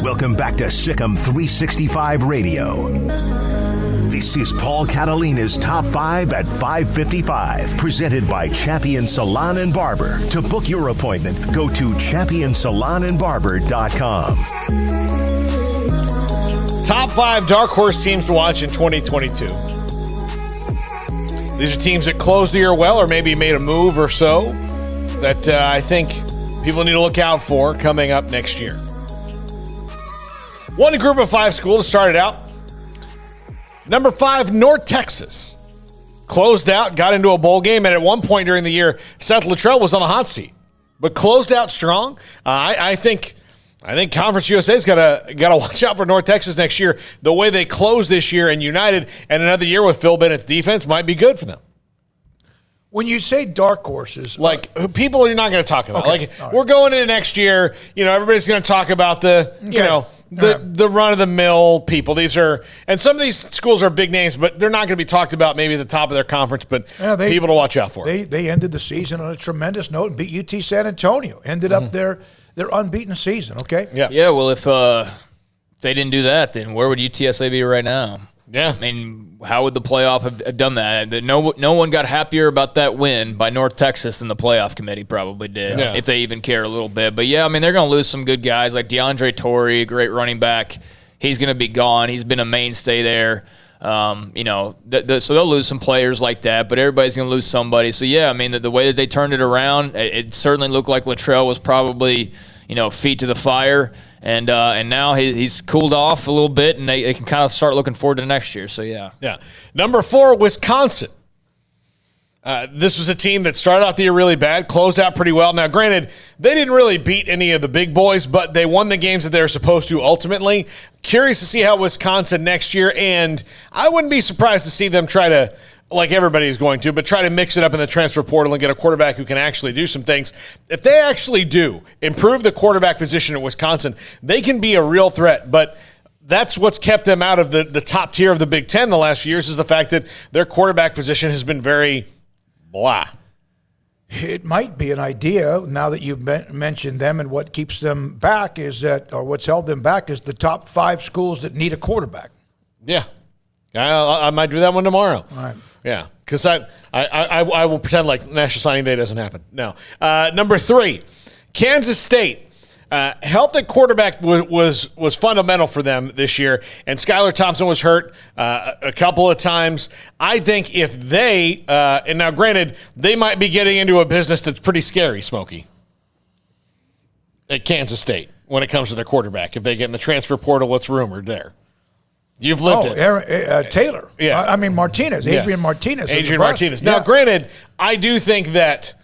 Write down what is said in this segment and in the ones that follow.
Welcome back to Sikkim 365 Radio. This is Paul Catalina's Top 5 at 5:55, presented by Champion Salon and Barber. To book your appointment, go to championsalonandbarber.com. Top 5 dark horse teams to watch in 2022. These are teams that closed the year well or maybe made a move or so that I think people need to look out for coming up next year. One group of 5 school to start it out. Number 5, North Texas. Closed out, got into a bowl game, and at one point during the year, Seth Luttrell was on the hot seat, but closed out strong. I think Conference USA's got to watch out for North Texas next year. The way they closed this year and United, and another year with Phil Bennett's defense might be good for them. When you say dark horses, like people you're not going to talk about. Okay, like we're going into next year, everybody's going to talk about the run of the mill people. These are, and some of these schools are big names, but they're not going to be talked about maybe at the top of their conference, but people to watch out for. They ended the season on a tremendous note and beat UT San Antonio. Ended up their unbeaten season. Okay. Yeah. Well, if they didn't do that, then where would UTSA be right now? Yeah. I mean, how would the playoff have done that? No one got happier about that win by North Texas than the playoff committee probably did, if they even care a little bit. But, yeah, I mean, they're going to lose some good guys like DeAndre Torrey, great running back. He's going to be gone. He's been a mainstay there. So they'll lose some players like that, but everybody's going to lose somebody. So, yeah, I mean, the way that they turned it around, it certainly looked like Luttrell was probably, feet to the fire. And now he's cooled off a little bit, and they can kind of start looking forward to next year. So, yeah. Number 4, Wisconsin. This was a team that started out the year really bad, closed out pretty well. Now, granted, they didn't really beat any of the big boys, but they won the games that they were supposed to ultimately. Curious to see how Wisconsin next year, and I wouldn't be surprised to see them try to, like everybody is going to, but try to mix it up in the transfer portal and get a quarterback who can actually do some things. If they actually do improve the quarterback position at Wisconsin, they can be a real threat. But that's what's kept them out of the top tier of the Big Ten the last few years, is the fact that their quarterback position has been very blah. It might be an idea, now that you've mentioned them, and what keeps them back is that, or what's held them back is the top 5 schools that need a quarterback. Yeah. I might do that one tomorrow. All right. Yeah, because I will pretend like National Signing Day doesn't happen. No. Number 3, Kansas State. Health at quarterback was fundamental for them this year, and Skylar Thompson was hurt a couple of times. I think if they, and now granted, they might be getting into a business that's pretty scary, Smokey, at Kansas State when it comes to their quarterback. If they get in the transfer portal, what's rumored there. You've lived it. Taylor. Yeah. I mean, Martinez. Adrian Martinez. Adrian Martinez. Now, granted, I do think that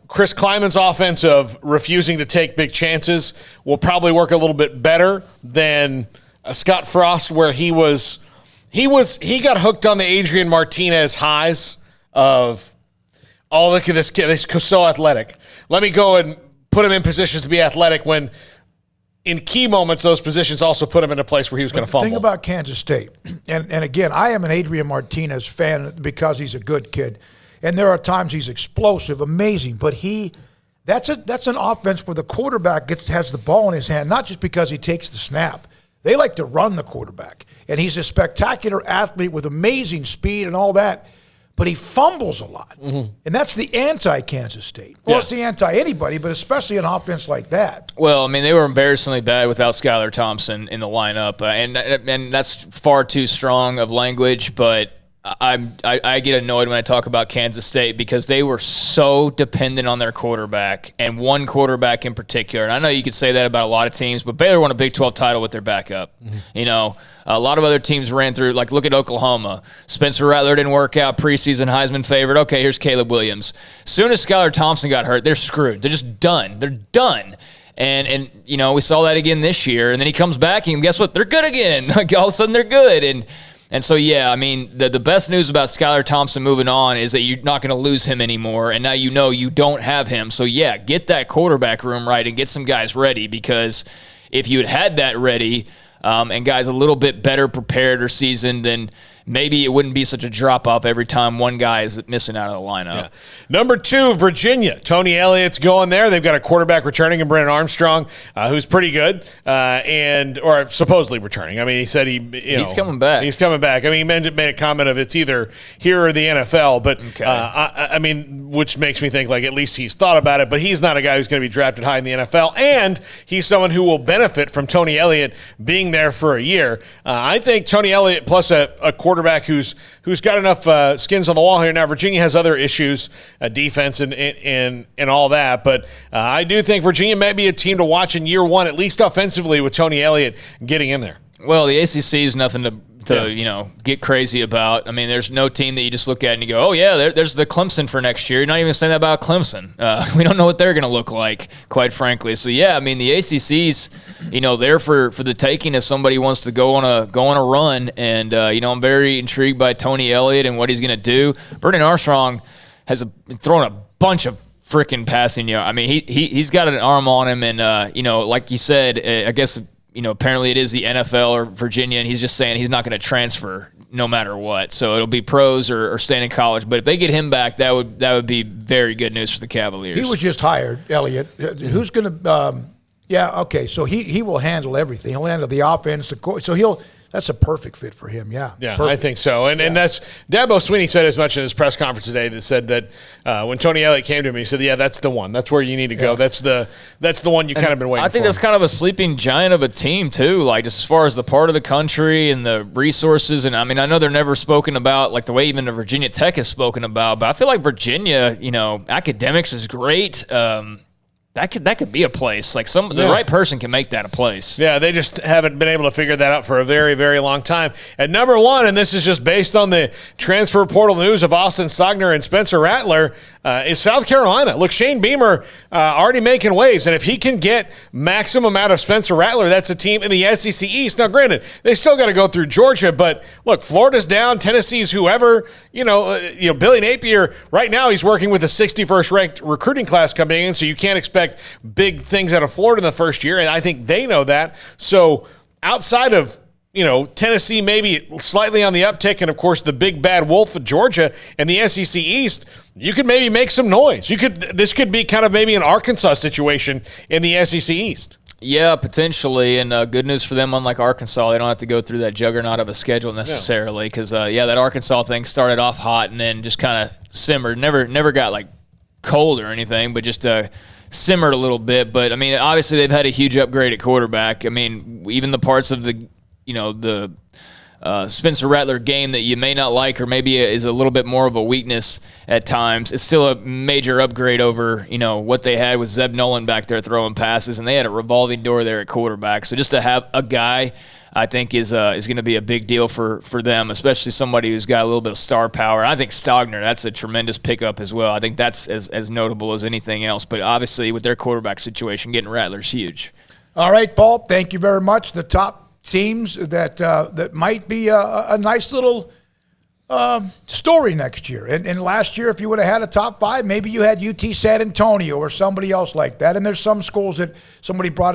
Chris Kleiman's offense of refusing to take big chances will probably work a little bit better than Scott Frost, where he got hooked on the Adrian Martinez highs of, oh, look at this kid. He's so athletic. Let me go and put him in positions to be athletic, when in key moments, those positions also put him in a place where he was going to fumble. The thing about Kansas State, and again, I am an Adrian Martinez fan because he's a good kid, and there are times he's explosive, amazing, but that's an offense where the quarterback has the ball in his hand, not just because he takes the snap. They like to run the quarterback, and he's a spectacular athlete with amazing speed and all that, but he fumbles a lot. Mm-hmm. And that's the anti-Kansas State. Well, it's the anti-anybody, but especially an offense like that. Well, I mean, they were embarrassingly bad without Skylar Thompson in the lineup, and that's far too strong of language, but I get annoyed when I talk about Kansas State because they were so dependent on their quarterback, and one quarterback in particular. And I know you could say that about a lot of teams, but Baylor won a Big 12 title with their backup. Mm-hmm. A lot of other teams ran through, like look at Oklahoma. Spencer Rattler didn't work out, preseason Heisman favorite. Okay, here's Caleb Williams. Soon as Skylar Thompson got hurt, they're screwed. They're just done. They're done. And we saw that again this year. And then he comes back, and guess what? They're good again. Like all of a sudden they're good. And so, yeah, I mean, the best news about Skylar Thompson moving on is that you're not going to lose him anymore, and now you don't have him. So, yeah, get that quarterback room right and get some guys ready, because if you had that ready and guys a little bit better prepared or seasoned, then maybe it wouldn't be such a drop-off every time one guy is missing out of the lineup. Yeah. Number 2, Virginia. Tony Elliott's going there. They've got a quarterback returning in Brennan Armstrong, who's pretty good, or supposedly returning. I mean, he said he's coming back. He's coming back. I mean, he made a comment of it's either here or the NFL, but okay. I mean, which makes me think like at least he's thought about it, but he's not a guy who's going to be drafted high in the NFL, and he's someone who will benefit from Tony Elliott being there for a year. I think Tony Elliott plus a quarterback who's got enough skins on the wall here. Now, Virginia has other issues, defense and all that, but I do think Virginia may be a team to watch in year one, at least offensively, with Tony Elliott getting in there. Well, the ACC is nothing to get crazy about. I mean, there's no team that you just look at and you go, oh, yeah, there's the Clemson for next year. You're not even saying that about Clemson. We don't know what they're going to look like, quite frankly. So, yeah, I mean, the ACC's, there for the taking if somebody wants to go on a run. And, I'm very intrigued by Tony Elliott and what he's going to do. Brennan Armstrong has thrown a bunch of freaking passing yards. I mean, he's got an arm on him. And, like you said, I guess – apparently it is the NFL or Virginia, and he's just saying he's not going to transfer no matter what. So it'll be pros or staying in college. But if they get him back, that would be very good news for the Cavaliers. He was just hired, Elliott. Who's going to okay, so he will handle everything. He'll handle the offense, so that's a perfect fit for him, yeah. Yeah, perfect. I think so. And that's Dabo Swinney said as much in his press conference today that said that when Tony Elliott came to him, he said, yeah, that's the one. That's where you need to go. That's the one you kind of been waiting for. I think that's kind of a sleeping giant of a team, too, like just as far as the part of the country and the resources. And, I mean, I know they're never spoken about like the way even the Virginia Tech is spoken about, but I feel like Virginia, academics is great. That could be a place. Like the right person can make that a place. Yeah, they just haven't been able to figure that out for a very, very long time. At number 1, and this is just based on the transfer portal news of Austin Stogner and Spencer Rattler, is South Carolina. Look, Shane Beamer already making waves, and if he can get maximum out of Spencer Rattler, that's a team in the SEC East. Now, granted, they still got to go through Georgia, but look, Florida's down, Tennessee's whoever. Billy Napier right now he's working with a 61st ranked recruiting class coming in, so you can't expect big things out of Florida in the first year, and I think they know that. So outside of Tennessee maybe slightly on the uptick, and of course the big bad wolf of Georgia and the SEC East, you could maybe make some noise. This could be kind of maybe an Arkansas situation in the SEC East. Yeah, potentially, and good news for them. Unlike Arkansas, they don't have to go through that juggernaut of a schedule necessarily. Because that Arkansas thing started off hot and then just kind of simmered. Never got like cold or anything, but just simmered a little bit. But I mean, obviously they've had a huge upgrade at quarterback. I mean, even the parts of the Spencer Rattler game that you may not like or maybe is a little bit more of a weakness at times, it's still a major upgrade over what they had with Zeb Nolan back there throwing passes, and they had a revolving door there at quarterback. So just to have a guy, I think is going to be a big deal for them, especially somebody who's got a little bit of star power. And I think Stogner, that's a tremendous pickup as well. I think that's as notable as anything else. But obviously with their quarterback situation, getting Rattler's huge. All right, Paul, thank you very much. The top teams that might be a nice little story next year. And last year, if you would have had a top 5, maybe you had UT San Antonio or somebody else like that. And there's some schools that somebody brought